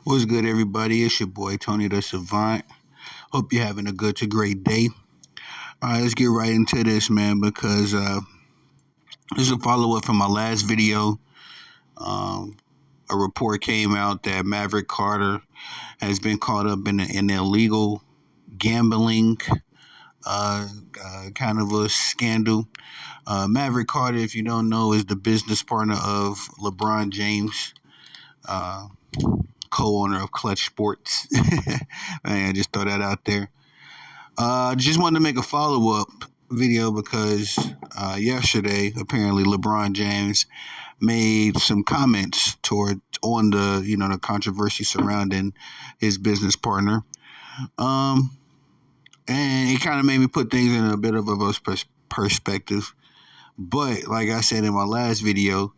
What's good, everybody? It's your boy Tony the Savant. Hope you're having a good to great day. All right, let's get right into this, man, because this is a follow up from my last video. Um, a report came out that Maverick Carter has been caught up in an illegal gambling uh, kind of a scandal. Maverick Carter, if you don't know, is the business partner of LeBron James. Uh, Co-owner of Clutch Sports. I just throw that out there. Just wanted to make a follow-up video because yesterday, apparently, LeBron James made some comments toward on the controversy surrounding his business partner, um, and it kind of made me put things in a bit of a perspective. But like I said in my last video,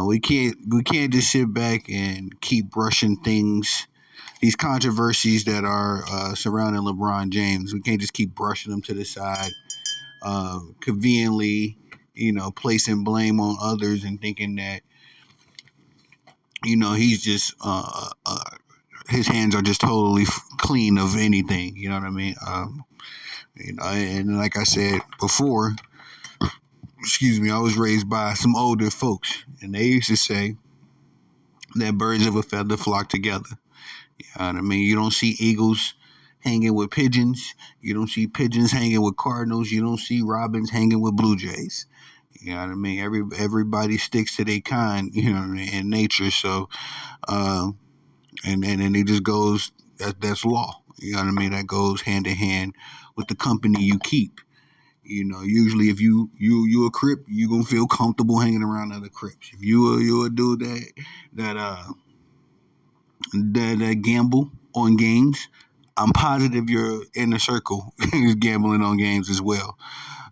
we can't just sit back and keep brushing these controversies that are surrounding LeBron James. We can't just keep brushing them to the side, conveniently, placing blame on others and thinking that he's just his hands are just totally clean of anything. You know what I mean? And like I said before, excuse me, I was raised by some older folks, and they used to say that birds of a feather flock together. You know what I mean? You don't see eagles hanging with pigeons. You don't see pigeons hanging with cardinals. You don't see robins hanging with blue jays. You know what I mean? Everybody sticks to their kind, in nature. So, uh, and it just goes. That's law. You know what I mean? That goes hand in hand with the company you keep. Usually if you a Crip, you gonna feel comfortable hanging around other Crips. If you a dude that that gamble on games, I'm positive your inner circle is gambling on games as well.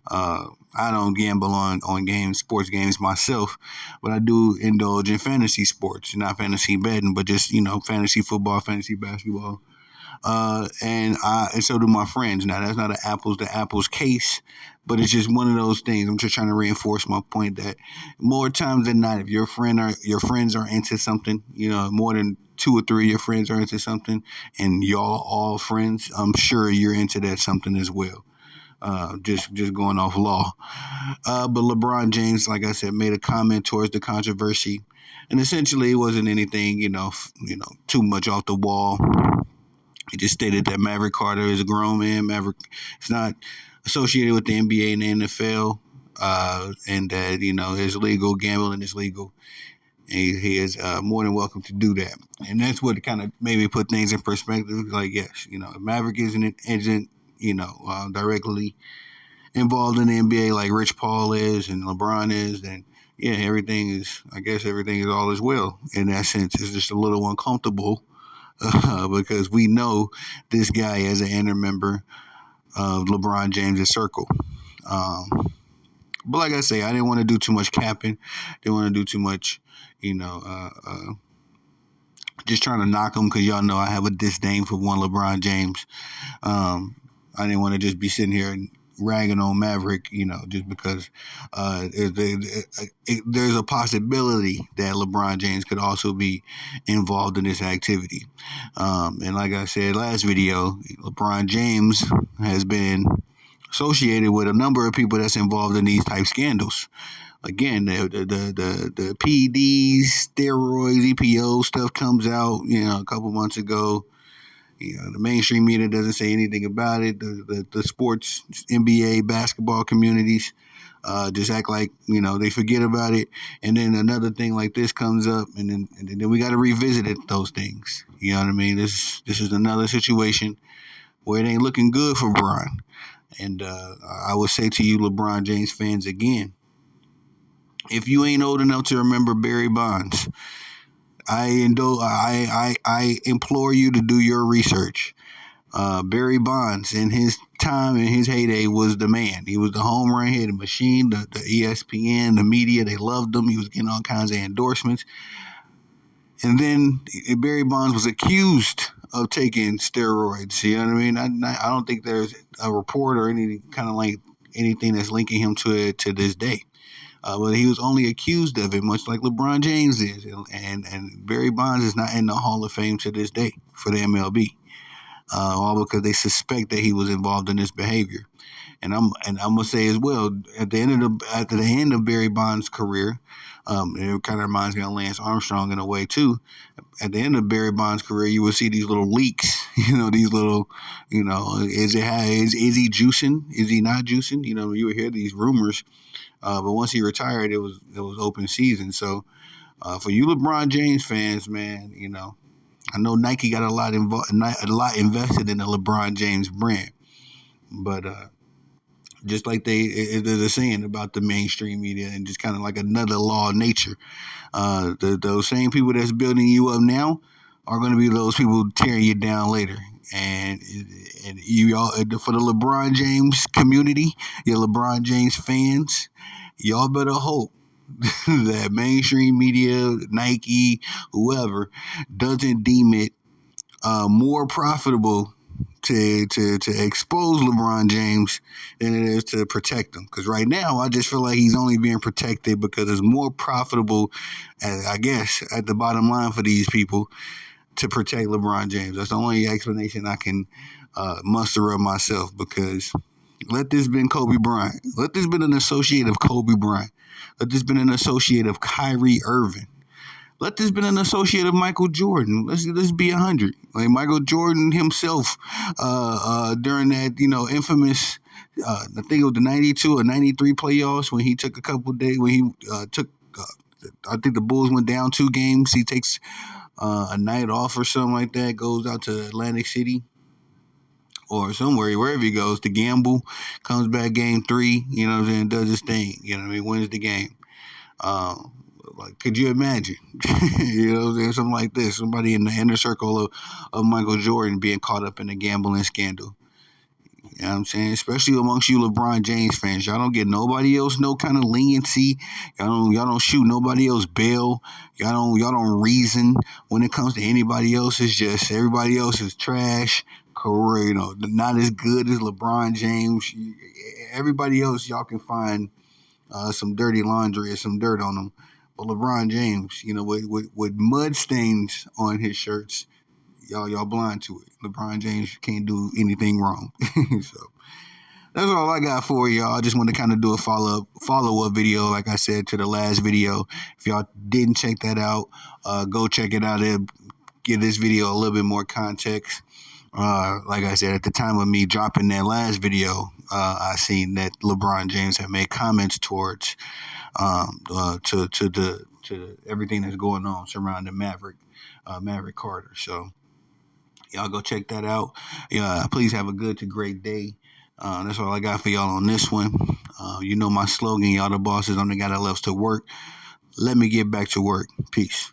I don't gamble on games, sports games myself, but I do indulge in fantasy sports, not fantasy betting, but just fantasy football, fantasy basketball, and so do my friends. Now that's not an apples to apples case, but it's just one of those things. I'm just trying to reinforce my point that more times than not, if your friends are into something, more than two or three of your friends are into something, and y'all all friends, I'm sure you're into that something as well. Just going off law. But LeBron James, like I said, made a comment towards the controversy, and essentially it wasn't anything, too much off the wall. He just stated that Maverick Carter is a grown man. Maverick is not associated with the NBA and the NFL, and that is legal. Gambling is legal. He is more than welcome to do that, and that's what kind of made me put things in perspective. Like, yes, if Maverick isn't directly involved in the NBA like Rich Paul is and LeBron is, then yeah, I guess everything is all as well. In that sense, it's just a little uncomfortable because we know this guy as an inner member of LeBron James's circle. Um, but like I say, I didn't want to do too much capping. Didn't want to do too much, you know, uh, uh, just trying to knock him because y'all know I have a disdain for one LeBron James. Um, I didn't want to just be sitting here and ragging on Maverick, just because there's a possibility that LeBron James could also be involved in this activity. And like I said last video, LeBron James has been associated with a number of people that's involved in these type scandals. Again, the PEDs, steroids, EPO stuff comes out, a couple months ago. The mainstream media doesn't say anything about it. The sports, NBA, basketball communities just act like, they forget about it. And then another thing like this comes up, and then we got to revisit those things. You know what I mean? This is another situation where it ain't looking good for Bron. And I would say to you, LeBron James fans, again, if you ain't old enough to remember Barry Bonds, I implore you to do your research. Barry Bonds, in his time, in his heyday, was the man. He was the home run hitting machine. The ESPN, the media, they loved him. He was getting all kinds of endorsements. And then Barry Bonds was accused of taking steroids. You know what I mean? I don't think there's a report or any kind of like anything that's linking him to it to this day. But he was only accused of it, much like LeBron James is, and Barry Bonds is not in the Hall of Fame to this day for the MLB, all because they suspect that he was involved in this behavior. And I'm gonna say as well, at the end of Barry Bonds' career, it kind of reminds me of Lance Armstrong in a way too. At the end of Barry Bonds' career, you will see these little leaks. These little, is he juicing? Is he not juicing? You would hear these rumors. But once he retired, it was open season. So for you LeBron James fans, man, I know Nike got a lot invested in the LeBron James brand, but just like they're saying about the mainstream media and just kind of like another law of nature. Those same people that's building you up now are going to be those people tearing you down later. And you all for the LeBron James community, your LeBron James fans, y'all better hope that mainstream media, Nike, whoever, doesn't deem it more profitable to expose LeBron James than it is to protect him. Because right now, I just feel like he's only being protected because it's more profitable, I guess, at the bottom line for these people to protect LeBron James. That's the only explanation I can muster up myself. Because let this been Kobe Bryant. Let this been an associate of Kobe Bryant. Let this been an associate of Kyrie Irving. Let this been an associate of Michael Jordan. Let's be 100. Like Michael Jordan himself, during that infamous, I think it was the '92 or '93 playoffs when he took a couple days when he took. I think the Bulls went down 2 games. He takes a night off or something like that. Goes out to Atlantic City or somewhere, wherever he goes to gamble. Comes back game 3. Does his thing. Wins the game. Like, could you imagine? Something like this. Somebody in the inner circle of Michael Jordan being caught up in a gambling scandal. You know what I'm saying? Especially amongst you LeBron James fans. Y'all don't get nobody else no kind of leniency. Y'all don't shoot nobody else bail. Y'all don't reason when it comes to anybody else. It's just everybody else is trash. Not as good as LeBron James. Everybody else y'all can find some dirty laundry or some dirt on them. But LeBron James, with mud stains on his shirts, y'all blind to it. LeBron James can't do anything wrong. So that's all I got for y'all. I just want to kind of do a follow up video, like I said, to the last video. If y'all didn't check that out, go check it out. It'll give this video a little bit more context. Like I said, at the time of me dropping that last video, I seen that LeBron James had made comments towards to everything that's going on surrounding Maverick Carter. So y'all go check that out. Yeah, please have a good to great day. That's all I got for y'all on this one. My slogan, y'all the bosses. I'm the guy that loves to work. Let me get back to work. Peace.